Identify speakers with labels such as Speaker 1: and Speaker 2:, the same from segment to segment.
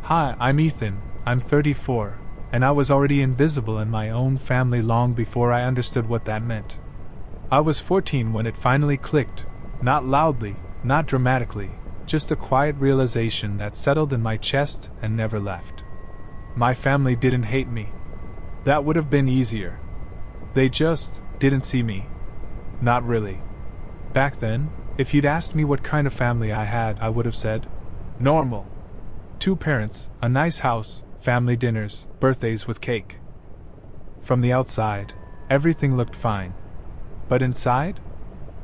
Speaker 1: Hi, I'm Ethan, I'm 34, and I was already invisible in my own family long before I understood what that meant. I was 14 when it finally clicked, not loudly, not dramatically, just a quiet realization that settled in my chest and never left. My family didn't hate me. That would have been easier. They just didn't see me. Not really. Back then, if you'd asked me what kind of family I had, I would have said, normal. 2 parents, a nice house, family dinners, birthdays with cake. From the outside, everything looked fine. But inside?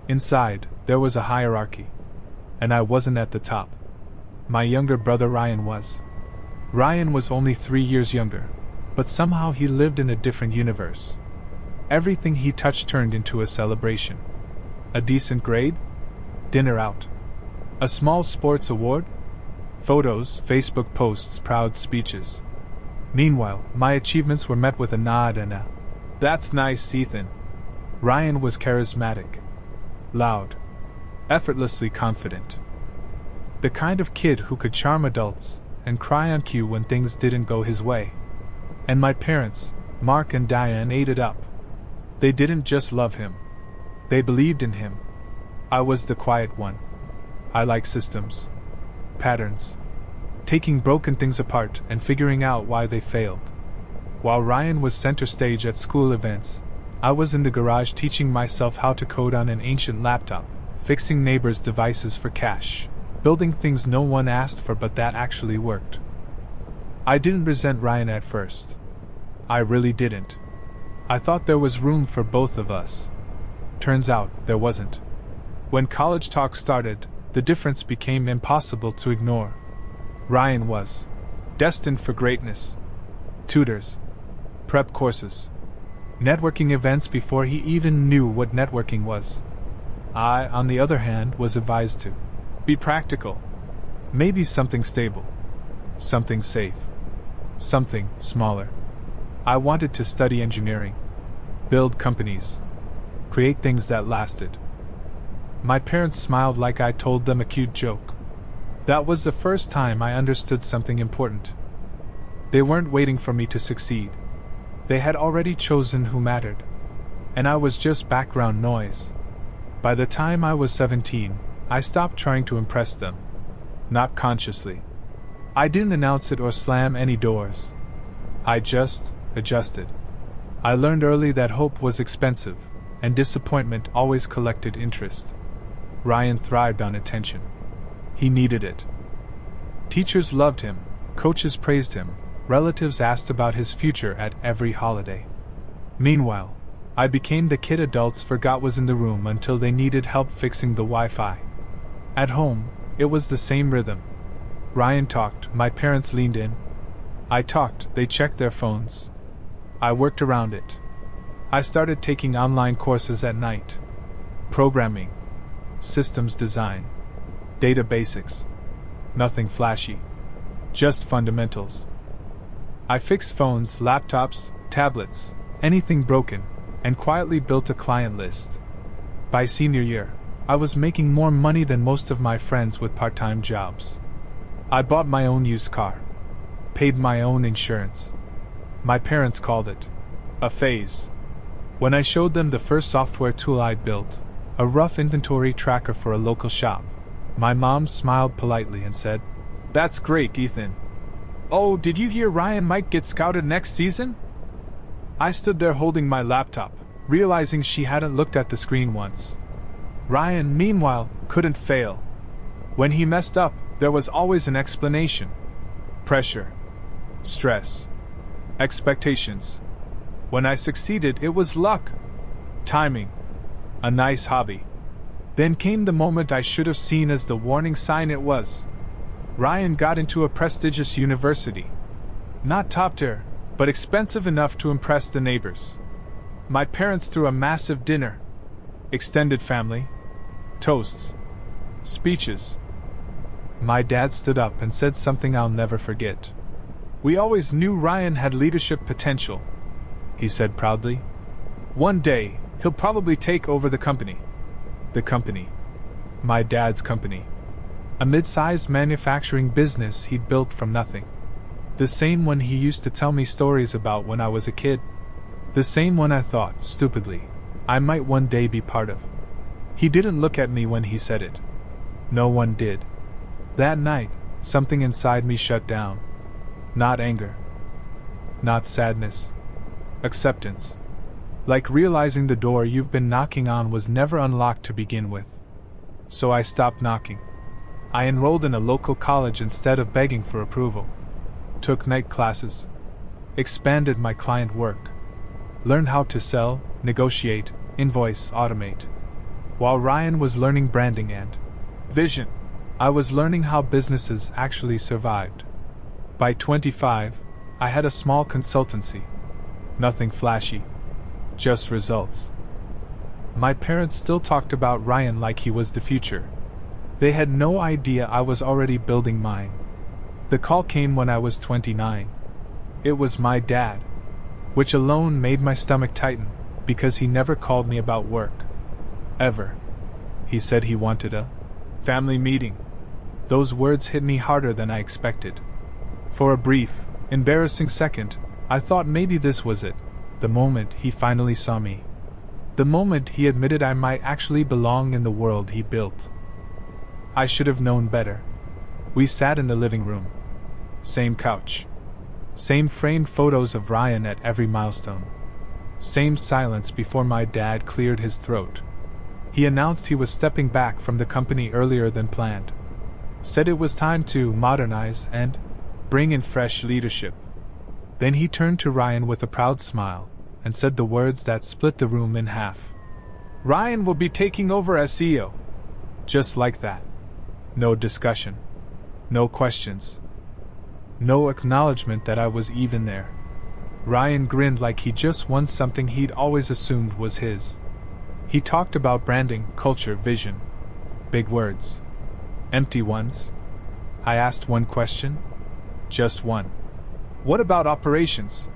Speaker 1: Inside, there was a hierarchy. And I wasn't at the top. My younger brother Ryan was. Ryan was only 3 years younger, but somehow he lived in a different universe. Everything he touched turned into a celebration. A decent grade? Dinner out. A small sports award? Photos, Facebook posts, proud speeches. Meanwhile, my achievements were met with a nod and a, "That's nice, Ethan." Ryan was charismatic. Loud. Effortlessly confident. The kind of kid who could charm adults and cry on cue when things didn't go his way. And my parents, Mark and Diane, ate it up. They didn't just love him. They believed in him. I was the quiet one. I like systems. Patterns. Taking broken things apart and figuring out why they failed. While Ryan was center stage at school events, I was in the garage teaching myself how to code on an ancient laptop, fixing neighbors' devices for cash, building things no one asked for but that actually worked. I didn't resent Ryan at first. I really didn't. I thought there was room for both of us. Turns out, there wasn't. When college talk started, the difference became impossible to ignore. Ryan was destined for greatness. Tutors. Prep courses. Networking events before he even knew what networking was. I, on the other hand, was advised to be practical. Maybe something stable. Something safe. Something smaller. I wanted to study engineering. Build companies. Create things that lasted. My parents smiled like I told them a cute joke. That was the first time I understood something important. They weren't waiting for me to succeed. They had already chosen who mattered. And I was just background noise. By the time I was 17, I stopped trying to impress them. Not consciously. I didn't announce it or slam any doors. I just adjusted. I learned early that hope was expensive, and disappointment always collected interest. Ryan thrived on attention. He needed it. Teachers loved him, coaches praised him, relatives asked about his future at every holiday. Meanwhile, I became the kid adults forgot was in the room until they needed help fixing the Wi-Fi. At home, it was the same rhythm. Ryan talked, my parents leaned in. I talked, they checked their phones. I worked around it. I started taking online courses at night. Programming. Systems design. Data basics. Nothing flashy. Just fundamentals. I fixed phones, laptops, tablets, anything broken, and quietly built a client list. By senior year, I was making more money than most of my friends with part-time jobs. I bought my own used car. Paid my own insurance. My parents called it a phase. When I showed them the first software tool I'd built, a rough inventory tracker for a local shop, my mom smiled politely and said, "That's great, Ethan. Oh, did you hear Ryan might get scouted next season?" I stood there holding my laptop, realizing she hadn't looked at the screen once. Ryan, meanwhile, couldn't fail. When he messed up, there was always an explanation. Pressure. Stress. Expectations. When I succeeded, it was luck. Timing. A nice hobby. Then came the moment I should have seen as the warning sign it was. Ryan got into a prestigious university. Not top tier, but expensive enough to impress the neighbors. My parents threw a massive dinner. Extended family. Toasts. Speeches. My dad stood up and said something I'll never forget. "We always knew Ryan had leadership potential," he said proudly. "One day, he'll probably take over the company." The company. My dad's company. A mid-sized manufacturing business he'd built from nothing. The same one he used to tell me stories about when I was a kid. The same one I thought, stupidly, I might one day be part of. He didn't look at me when he said it. No one did. That night, something inside me shut down. Not anger. Not sadness. Acceptance. Like realizing the door you've been knocking on was never unlocked to begin with. So I stopped knocking. I enrolled in a local college instead of begging for approval. Took night classes. Expanded my client work. Learned how to sell, negotiate, invoice, automate. While Ryan was learning branding and vision, I was learning how businesses actually survived. By 25, I had a small consultancy. Nothing flashy. Just results. My parents still talked about Ryan like he was the future. They had no idea I was already building mine. The call came when I was 29. It was my dad, which alone made my stomach tighten, because he never called me about work. Ever. He said he wanted a family meeting. Those words hit me harder than I expected. For a brief, embarrassing second, I thought maybe this was it. The moment he finally saw me. The moment he admitted I might actually belong in the world he built. I should have known better. We sat in the living room. Same couch. Same framed photos of Ryan at every milestone. Same silence before my dad cleared his throat. He announced he was stepping back from the company earlier than planned. Said it was time to modernize and bring in fresh leadership. Then he turned to Ryan with a proud smile and said the words that split the room in half. Ryan will be taking over as CEO. Just like that. No discussion. No questions. No acknowledgement that I was even there. Ryan grinned like he just won something he'd always assumed was his. He talked about branding, culture, vision. Big words. Empty ones. I asked one question. Just one. What about operations?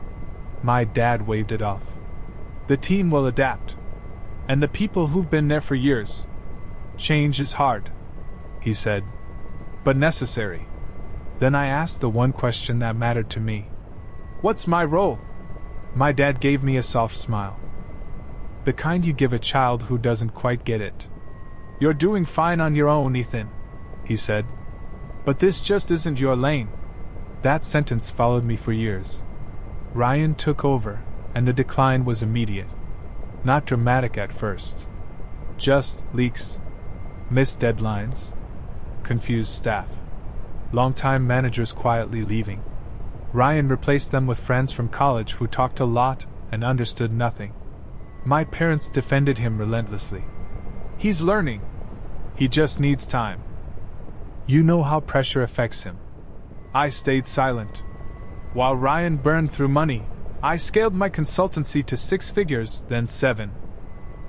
Speaker 1: My dad waved it off. The team will adapt. And the people who've been there for years. Change is hard, he said. But necessary. Then I asked the one question that mattered to me. What's my role? My dad gave me a soft smile. The kind you give a child who doesn't quite get it. You're doing fine on your own, Ethan, he said. But this just isn't your lane. That sentence followed me for years. Ryan took over, and the decline was immediate. Not dramatic at first. Just leaks, missed deadlines, confused staff. Longtime managers quietly leaving. Ryan replaced them with friends from college who talked a lot and understood nothing. My parents defended him relentlessly. He's learning. He just needs time. You know how pressure affects him. I stayed silent. While Ryan burned through money, I scaled my consultancy to 6 figures, then 7.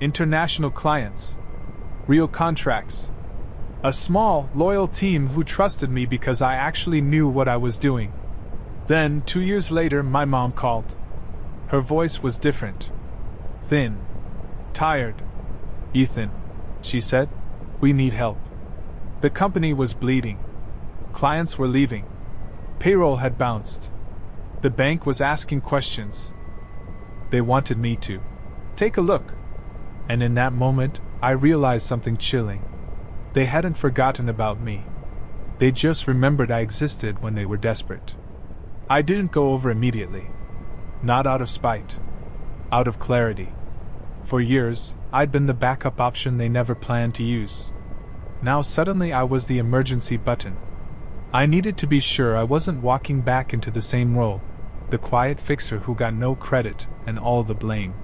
Speaker 1: International clients. Real contracts. A small, loyal team who trusted me because I actually knew what I was doing. Then, 2 years later, my mom called. Her voice was different. Thin. Tired. Ethan, she said, we need help. The company was bleeding. Clients were leaving. Payroll had bounced. The bank was asking questions. They wanted me to take a look. And in that moment, I realized something chilling. They hadn't forgotten about me. They just remembered I existed when they were desperate. I didn't go over immediately. Not out of spite. Out of clarity. For years, I'd been the backup option they never planned to use. Now suddenly I was the emergency button. I needed to be sure I wasn't walking back into the same role, the quiet fixer who got no credit and all the blame.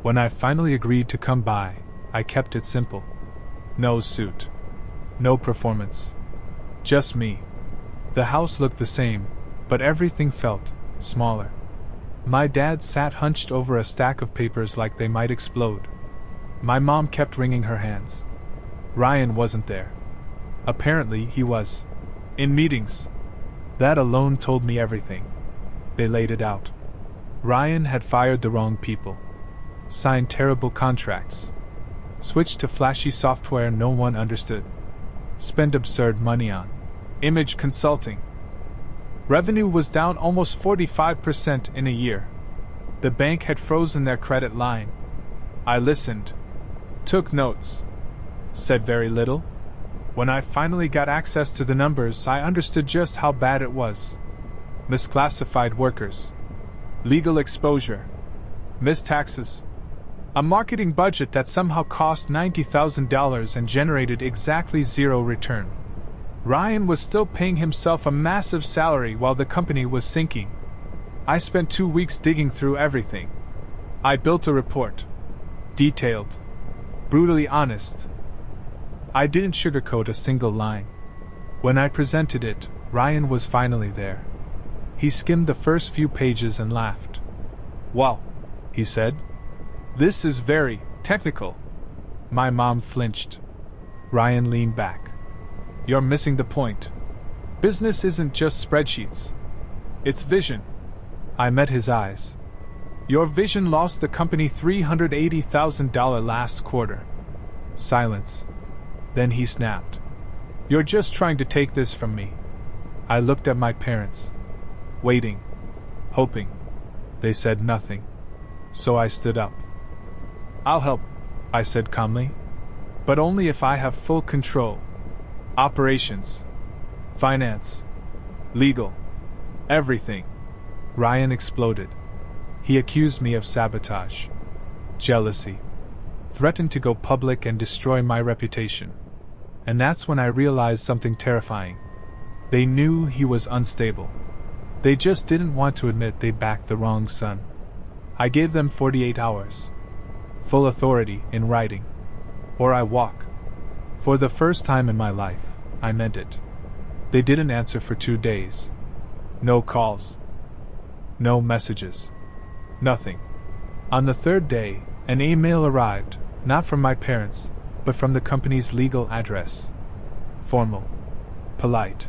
Speaker 1: When I finally agreed to come by, I kept it simple. No suit. No performance. Just me. The house looked the same, but everything felt smaller. My dad sat hunched over a stack of papers like they might explode. My mom kept wringing her hands. Ryan wasn't there. Apparently, he was. In meetings. That alone told me everything. They laid it out. Ryan had fired the wrong people. Signed terrible contracts. Switched to flashy software no one understood. Spent absurd money on image consulting. Revenue was down almost 45% in a year. The bank had frozen their credit line. I listened, took notes, said very little. When I finally got access to the numbers, I understood just how bad it was. Misclassified workers, legal exposure, missed taxes, a marketing budget that somehow cost $90,000 and generated exactly zero return. Ryan was still paying himself a massive salary while the company was sinking. I spent 2 weeks digging through everything. I built a report. Detailed. Brutally honest. I didn't sugarcoat a single line. When I presented it, Ryan was finally there. He skimmed the first few pages and laughed. "Well," he said, "this is very technical." My mom flinched. Ryan leaned back. "You're missing the point. Business isn't just spreadsheets. It's vision." I met his eyes. "Your vision lost the company $380,000 last quarter." Silence. Then he snapped. "You're just trying to take this from me." I looked at my parents. Waiting. Hoping. They said nothing. So I stood up. "I'll help," I said calmly. "But only if I have full control. Operations. Finance. Legal. Everything." Ryan exploded. He accused me of sabotage. Jealousy. Threatened to go public and destroy my reputation. And that's when I realized something terrifying. They knew he was unstable. They just didn't want to admit they backed the wrong son. I gave them 48 hours. Full authority in writing. Or I walk. For the first time in my life, I meant it. They didn't answer for 2 days. No calls. No messages. Nothing. On the 3rd day, an email arrived, not from my parents, but from the company's legal address. Formal. Polite.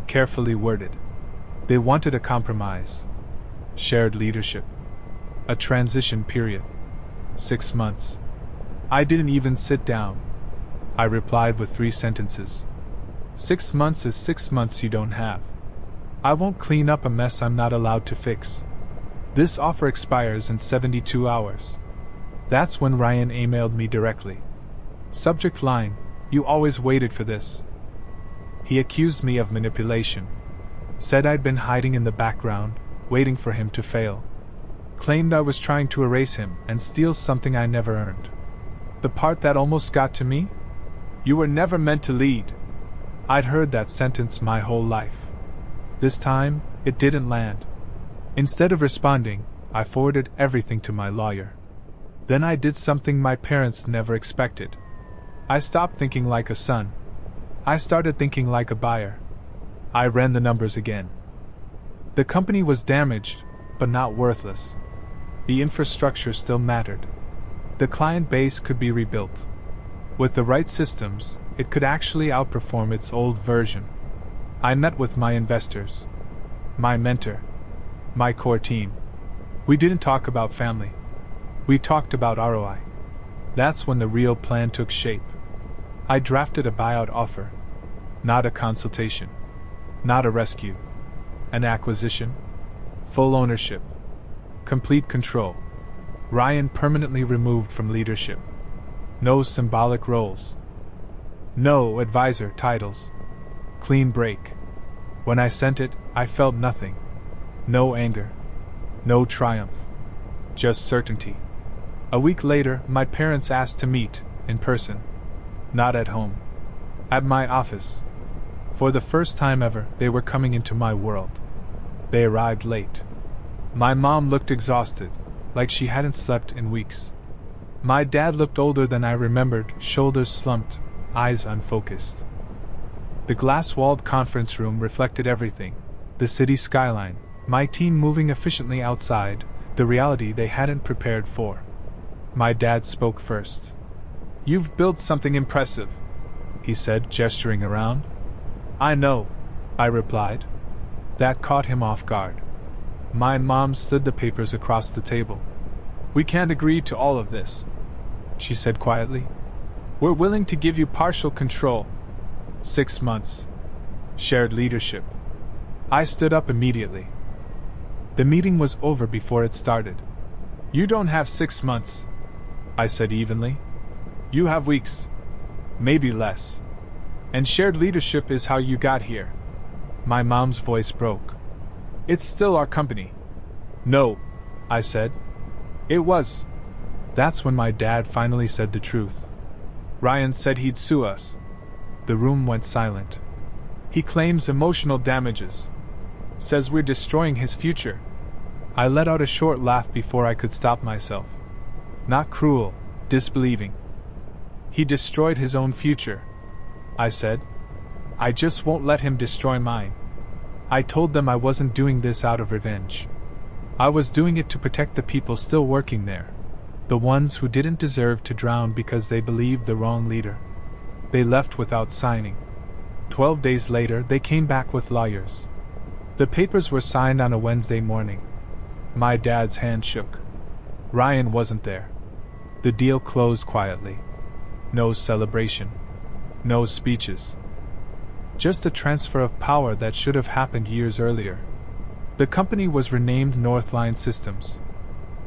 Speaker 1: Carefully worded. They wanted a compromise. Shared leadership. A transition period. 6 months. I didn't even sit down. I replied with 3 sentences. 6 months is 6 months you don't have. I won't clean up a mess I'm not allowed to fix. This offer expires in 72 hours. That's when Ryan emailed me directly. Subject line, "You always waited for this." He accused me of manipulation. Said I'd been hiding in the background, waiting for him to fail. Claimed I was trying to erase him and steal something I never earned. The part that almost got to me? "You were never meant to lead." I'd heard that sentence my whole life. This time, it didn't land. Instead of responding, I forwarded everything to my lawyer. Then I did something my parents never expected. I stopped thinking like a son. I started thinking like a buyer. I ran the numbers again. The company was damaged, but not worthless. The infrastructure still mattered. The client base could be rebuilt. With the right systems, it could actually outperform its old version. I met with my investors, my mentor, my core team. We didn't talk about family. We talked about ROI. That's when the real plan took shape. I drafted a buyout offer. Not a consultation. Not a rescue. An acquisition. Full ownership. Complete control. Ryan permanently removed from leadership. No symbolic roles. No advisor titles. Clean break. When I sent it, I felt nothing. No anger. No triumph. Just certainty. A week later, my parents asked to meet, in person. Not at home. At my office. For the first time ever, they were coming into my world. They arrived late. My mom looked exhausted, like she hadn't slept in weeks. My dad looked older than I remembered, shoulders slumped, eyes unfocused. The glass-walled conference room reflected everything. The city skyline, my team moving efficiently outside, the reality they hadn't prepared for. My dad spoke first. "You've built something impressive," he said, gesturing around. "I know," I replied. That caught him off guard. My mom slid the papers across the table. "We can't agree to all of this," she said quietly. "We're willing to give you partial control. 6 months. Shared leadership. I stood up immediately. The meeting was over before it started. You don't have 6 months, I said evenly. You have weeks. Maybe less. And shared leadership is how you got here. My mom's voice broke. It's still our company. No, I said. It was. That's when my dad finally said the truth. Ryan said he'd sue us. The room went silent. He claims emotional damages. Says we're destroying his future. I let out a short laugh before I could stop myself. Not cruel, disbelieving. He destroyed his own future, I said. I just won't let him destroy mine. I told them I wasn't doing this out of revenge. I was doing it to protect the people still working there. The ones who didn't deserve to drown because they believed the wrong leader. They left without signing. 12 days later, they came back with lawyers. The papers were signed on a Wednesday morning. My dad's hand shook. Ryan wasn't there. The deal closed quietly. No celebration. No speeches. Just a transfer of power that should have happened years earlier. The company was renamed Northline Systems.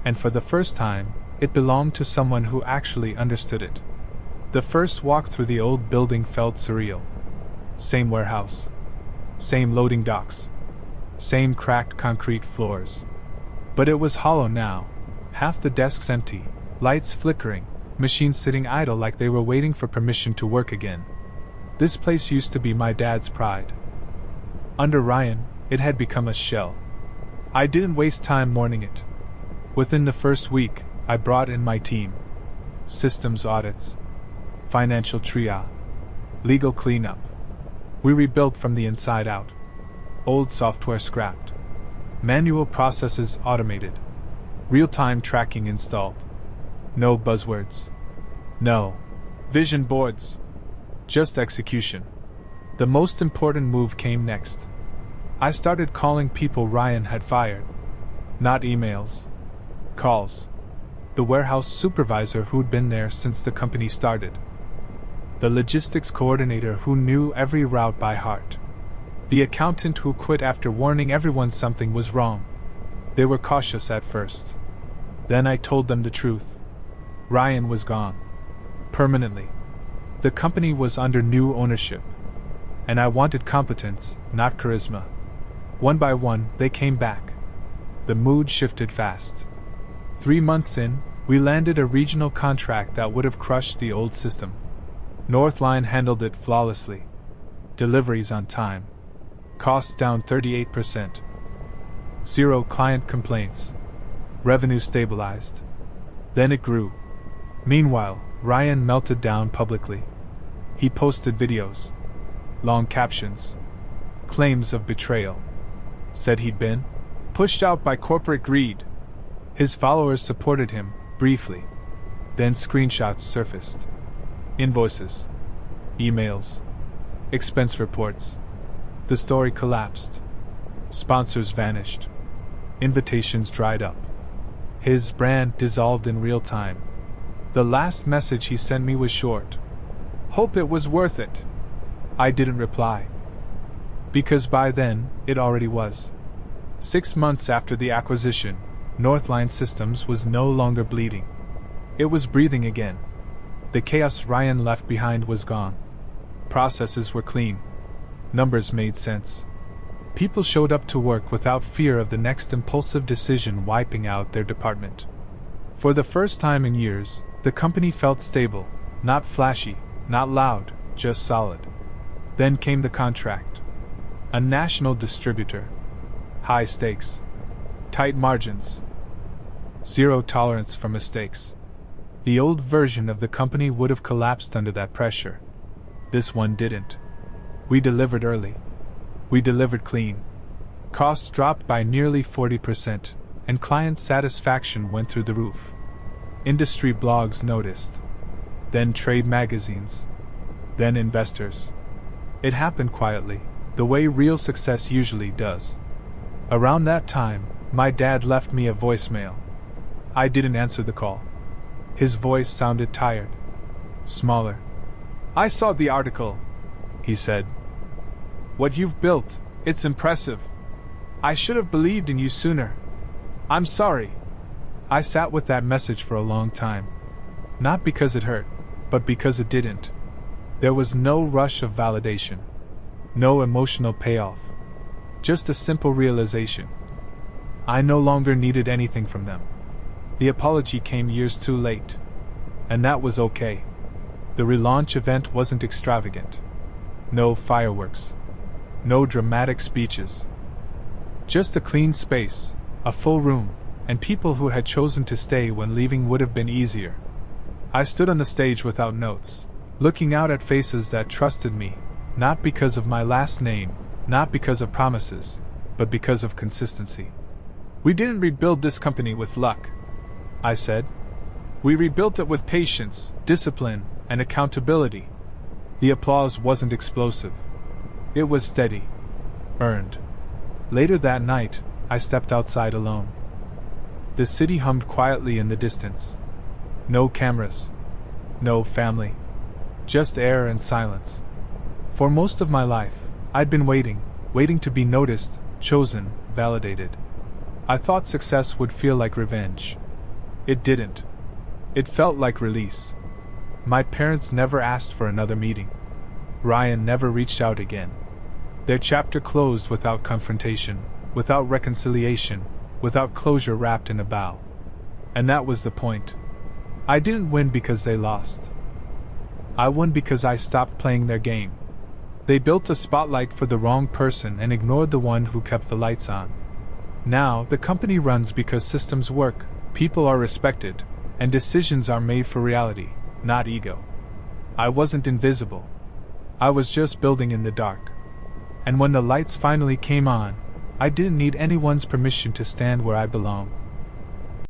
Speaker 1: And for the first time, it belonged to someone who actually understood it. The first walk through the old building felt surreal. Same warehouse. Same loading docks. Same cracked concrete floors. But it was hollow now. Half the desks empty, lights flickering, machines sitting idle like they were waiting for permission to work again. This place used to be my dad's pride. Under Ryan, it had become a shell. I didn't waste time mourning it. Within the first week, I brought in my team. Systems audits. Financial triage. Legal cleanup. We rebuilt from the inside out. Old software scrapped. Manual processes automated. Real-time tracking installed. No buzzwords. No vision boards. Just execution. The most important move came next. I started calling people Ryan had fired. Not emails. Calls. The warehouse supervisor who'd been there since the company started. The logistics coordinator who knew every route by heart. The accountant who quit after warning everyone something was wrong. They were cautious at first. Then I told them the truth. Ryan was gone. Permanently. The company was under new ownership. And I wanted competence, not charisma. One by one, they came back. The mood shifted fast. 3 months in, we landed a regional contract that would have crushed the old system. Northline handled it flawlessly. Deliveries on time. Costs down 38%. 0 client complaints. Revenue stabilized. Then it grew. Meanwhile, Ryan melted down publicly. He posted videos. Long captions. Claims of betrayal. Said he'd been pushed out by corporate greed. His followers supported him, briefly. Then screenshots surfaced. Invoices. Emails. Expense reports. The story collapsed. Sponsors vanished. Invitations dried up. His brand dissolved in real time. The last message he sent me was short. Hope it was worth it. I didn't reply. Because by then, it already was. 6 months after the acquisition, Northline Systems was no longer bleeding. It was breathing again. The chaos Ryan left behind was gone. Processes were clean. Numbers made sense. People showed up to work without fear of the next impulsive decision wiping out their department. For the first time in years, the company felt stable, not flashy, not loud, just solid. Then came the contract. A national distributor. High stakes. Tight margins. 0 tolerance for mistakes. The old version of the company would have collapsed under that pressure. This one didn't. We delivered early. We delivered clean. Costs dropped by nearly 40%, and client satisfaction went through the roof. Industry blogs noticed. Then trade magazines. Then investors. It happened quietly, the way real success usually does. Around that time, my dad left me a voicemail. I didn't answer the call. His voice sounded tired. Smaller. I saw the article, he said. What you've built, it's impressive, I should have believed in you sooner. I'm sorry. I sat with that message for a long time. Not because it hurt, but because it didn't. There was no rush of validation. No emotional payoff. Just a simple realization. I no longer needed anything from them. The apology came years too late. And that was okay. The relaunch event wasn't extravagant. No fireworks. No dramatic speeches. Just a clean space, a full room, and people who had chosen to stay when leaving would have been easier. I stood on the stage without notes, looking out at faces that trusted me, not because of my last name, not because of promises, but because of consistency. We didn't rebuild this company with luck, I said. We rebuilt it with patience, discipline, and accountability. The applause wasn't explosive. It was steady. Earned. Later that night, I stepped outside alone. The city hummed quietly in the distance. No cameras. No family. Just air and silence. For most of my life, I'd been waiting to be noticed, chosen, validated. I thought success would feel like revenge. It didn't. It felt like release. My parents never asked for another meeting. Ryan never reached out again. Their chapter closed without confrontation, without reconciliation, without closure wrapped in a bow. And that was the point. I didn't win because they lost. I won because I stopped playing their game. They built a spotlight for the wrong person and ignored the one who kept the lights on. Now, the company runs because systems work, people are respected, and decisions are made for reality, not ego. I wasn't invisible. I was just building in the dark. And when the lights finally came on, I didn't need anyone's permission to stand where I belong.